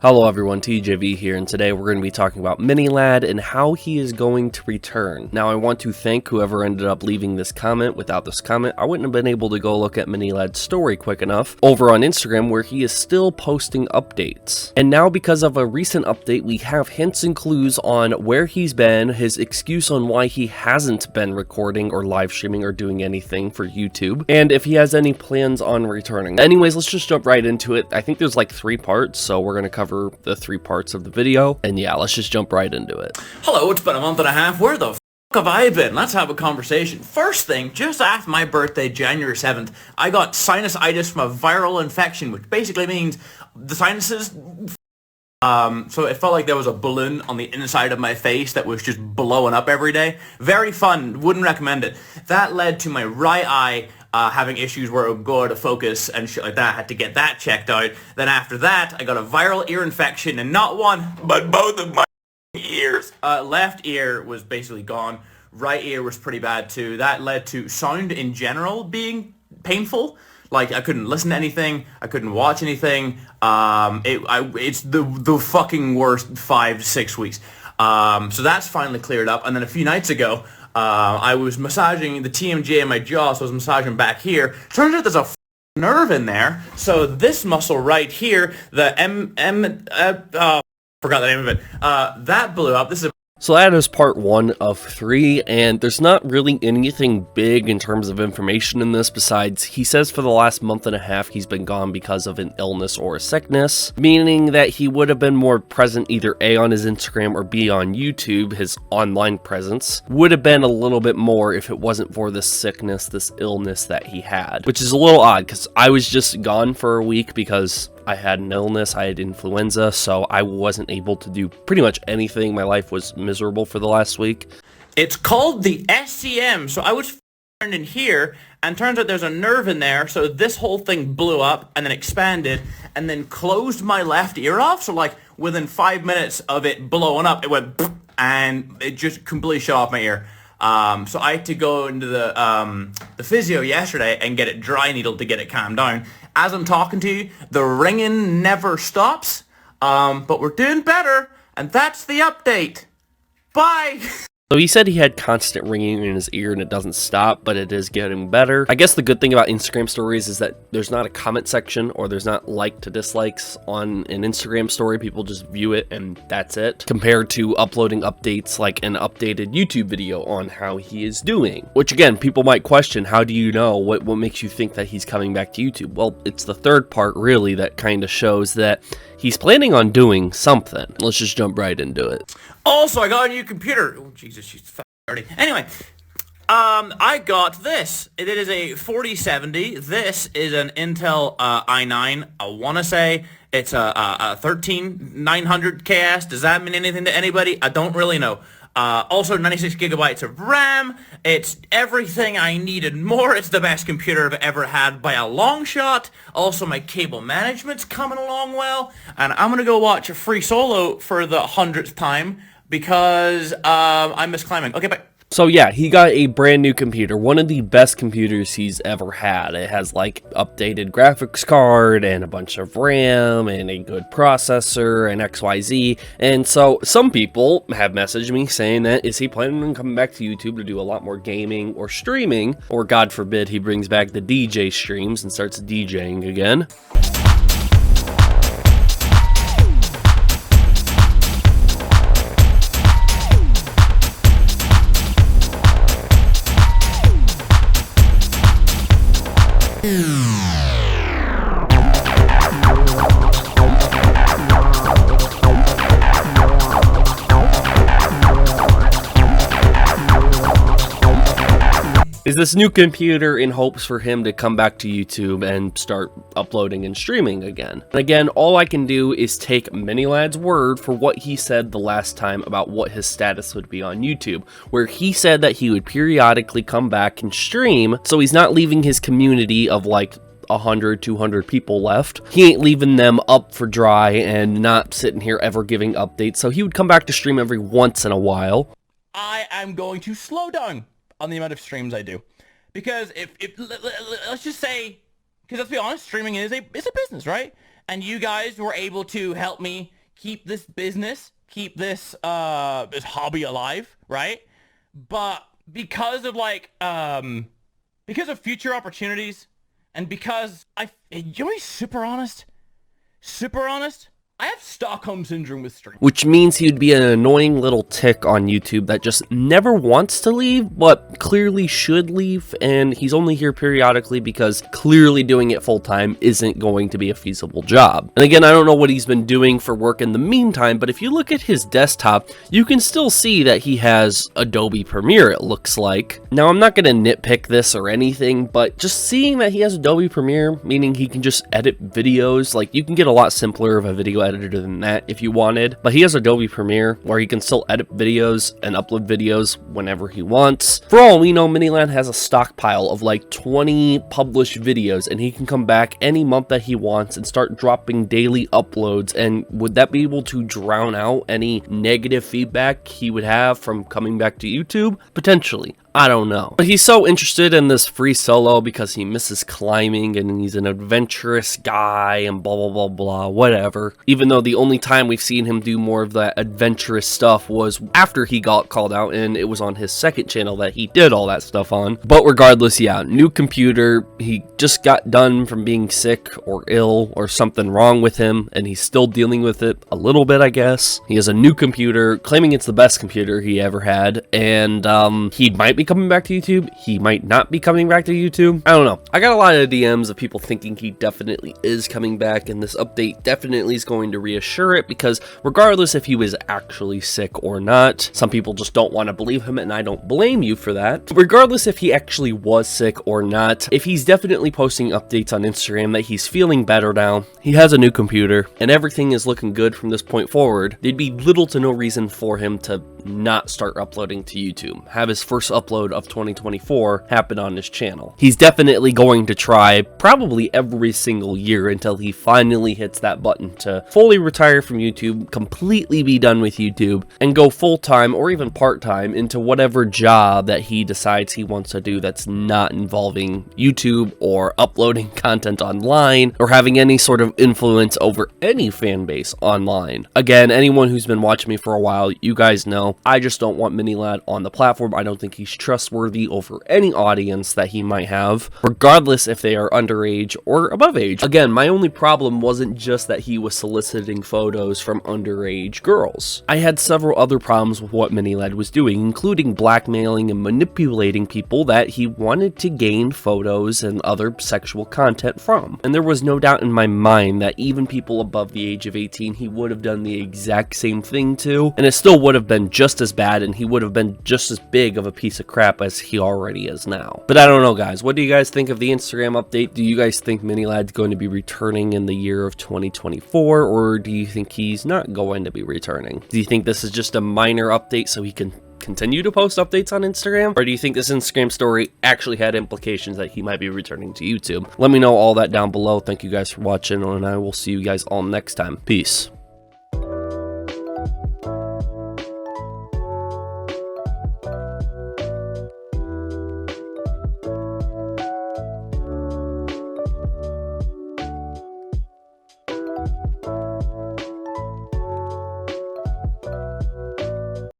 Hello everyone, TJV here, and today we're going to be talking about LADD and how he is going to return. Now I want to thank whoever ended up leaving this comment. Without this comment, I wouldn't have been able to go look at LADD's story quick enough over on Instagram, where he is still posting updates. And now because of a recent update, we have hints and clues on where he's been, his excuse on why he hasn't been recording or live streaming or doing anything for YouTube, and if he has any plans on returning. Anyways, let's just jump right into it. I think there's like 3 parts, so we're going to cover the 3 parts of the video, and yeah, let's just jump right into it. Hello, it's been a month and a half. Where the f have I been? Let's have a conversation. First thing, just after my birthday, January 7th, I got sinusitis from a viral infection, which basically means the sinuses so it felt like there was a balloon on the inside of my face that was just blowing up every day. Very fun, wouldn't recommend it. That led to my right eye having issues where it would go out of focus and shit like that. I had to get that checked out. Then after that, I got a viral ear infection in not one, but both of my ears. Left ear was basically gone. Right ear was pretty bad too. That led to sound in general being painful. Like, I couldn't listen to anything. I couldn't watch anything. It's the fucking worst 5-6 weeks. So that's finally cleared up. And then a few nights ago, I was massaging the TMJ in my jaw, so I was massaging back here. Turns out there's a nerve in there. So this muscle right here, the forgot the name of it. That blew up. This is So that is part 1 of 3, and there's not really anything big in terms of information in this besides he says for the last month and a half he's been gone because of an illness or a sickness, meaning that he would have been more present either A, on his Instagram, or B, on YouTube. His online presence would have been a little bit more if it wasn't for this sickness, this illness that he had, which is a little odd because I was just gone for a week because I had an illness, I had influenza, so I wasn't able to do pretty much anything. My life was miserable for the last week. It's called the SCM, so I was in here, and turns out there's a nerve in there, so this whole thing blew up, and then expanded, and then closed my left ear off, so like, within 5 minutes of it blowing up, it went, and it just completely shut off my ear. So I had to go into the physio yesterday and get it dry needled to get it calmed down. As I'm talking to you, the ringing never stops, but we're doing better, and that's the update. Bye! So he said he had constant ringing in his ear and it doesn't stop, but it is getting better. I guess the good thing about Instagram stories is that there's not a comment section, or there's not like to dislikes on an Instagram story. People just view it and that's it, compared to uploading updates like an updated YouTube video on how he is doing. Which again, people might question, how do you know? What makes you think that he's coming back to YouTube? Well, it's the 3rd part really that kind of shows that he's planning on doing something. Let's just jump right into it. Also, I got a new computer. Oh, Jesus, she's fucking dirty. Anyway, I got this. It is a 4070. This is an Intel i9. I want to say it's a 13900KS. Does that mean anything to anybody? I don't really know. Also 96 gigabytes of RAM. It's everything I needed more. It's the best computer I've ever had by a long shot. Also, my cable management's coming along well. And I'm going to go watch a free solo for the 100th time because I miss climbing. Okay, bye. So yeah, he got a brand new computer, one of the best computers he's ever had. It has like updated graphics card and a bunch of RAM and a good processor and XYZ. And so some people have messaged me saying that, is he planning on coming back to YouTube to do a lot more gaming or streaming? Or God forbid he brings back the DJ streams and starts DJing again. Is this new computer in hopes for him to come back to YouTube and start uploading and streaming again? And again, all I can do is take LADD's word for what he said the last time about what his status would be on YouTube, where he said that he would periodically come back and stream, so he's not leaving his community of like 100, 200 people left. He ain't leaving them up for dry and not sitting here ever giving updates, so he would come back to stream every once in a while. I am going to slow down on the amount of streams I do, because if let's just say, because let's be honest, streaming is a business, right? and you guys were able to help me keep this business, keep this this hobby alive, right? But because of because of future opportunities, and because you know, super honest, I have Stockholm Syndrome with stream. Which means he'd be an annoying little tick on YouTube that just never wants to leave, but clearly should leave, and he's only here periodically because clearly doing it full-time isn't going to be a feasible job. And again, I don't know what he's been doing for work in the meantime, but if you look at his desktop, you can still see that he has Adobe Premiere, it looks like. Now, I'm not going to nitpick this or anything, but just seeing that he has Adobe Premiere, meaning he can just edit videos, like, you can get a lot simpler of a video editor than that if you wanted, but he has Adobe Premiere where he can still edit videos and upload videos whenever he wants. For all we know, Minilad has a stockpile of like 20 published videos, and he can come back any month that he wants and start dropping daily uploads. And would that be able to drown out any negative feedback he would have from coming back to YouTube? Potentially. I don't know. But he's so interested in this free solo because he misses climbing and he's an adventurous guy and blah blah blah blah, whatever. Even though the only time we've seen him do more of that adventurous stuff was after he got called out, and it was on his second channel that he did all that stuff on. But regardless, yeah, new computer. He just got done from being sick or ill or something wrong with him, and he's still dealing with it a little bit, I guess. He has a new computer, claiming it's the best computer he ever had, and he might be coming back to YouTube. He might not be coming back to YouTube. I don't know. I got a lot of DMs of people thinking he definitely is coming back, and this update definitely is going to reassure it, because regardless if he was actually sick or not, some people just don't want to believe him, and I don't blame you for that. Regardless if he actually was sick or not, if he's definitely posting updates on Instagram that he's feeling better now, he has a new computer, and everything is looking good from this point forward, there'd be little to no reason for him to not start uploading to YouTube. Have his first upload of 2024 happen on his channel. He's definitely going to try probably every single year until he finally hits that button to fully retire from YouTube, completely be done with YouTube, and go full-time or even part-time into whatever job that he decides he wants to do that's not involving YouTube or uploading content online or having any sort of influence over any fan base online. Again, anyone who's been watching me for a while, you guys know, I just don't want Minilad on the platform. I don't think he's trustworthy over any audience that he might have, regardless if they are underage or above age. Again, my only problem wasn't just that he was soliciting photos from underage girls. I had several other problems with what Minilad was doing, including blackmailing and manipulating people that he wanted to gain photos and other sexual content from. And there was no doubt in my mind that even people above the age of 18, he would have done the exact same thing to, and it still would have been just as bad, and he would have been just as big of a piece of crap as he already is now. But I don't know, guys. What do you guys think of the Instagram update? Do you guys think Minilad's going to be returning in the year of 2024, or do you think he's not going to be returning? Do you think this is just a minor update so he can continue to post updates on Instagram, or do you think this Instagram story actually had implications that he might be returning to YouTube? Let me know all that down below. Thank you guys for watching, and I will see you guys all next time. Peace.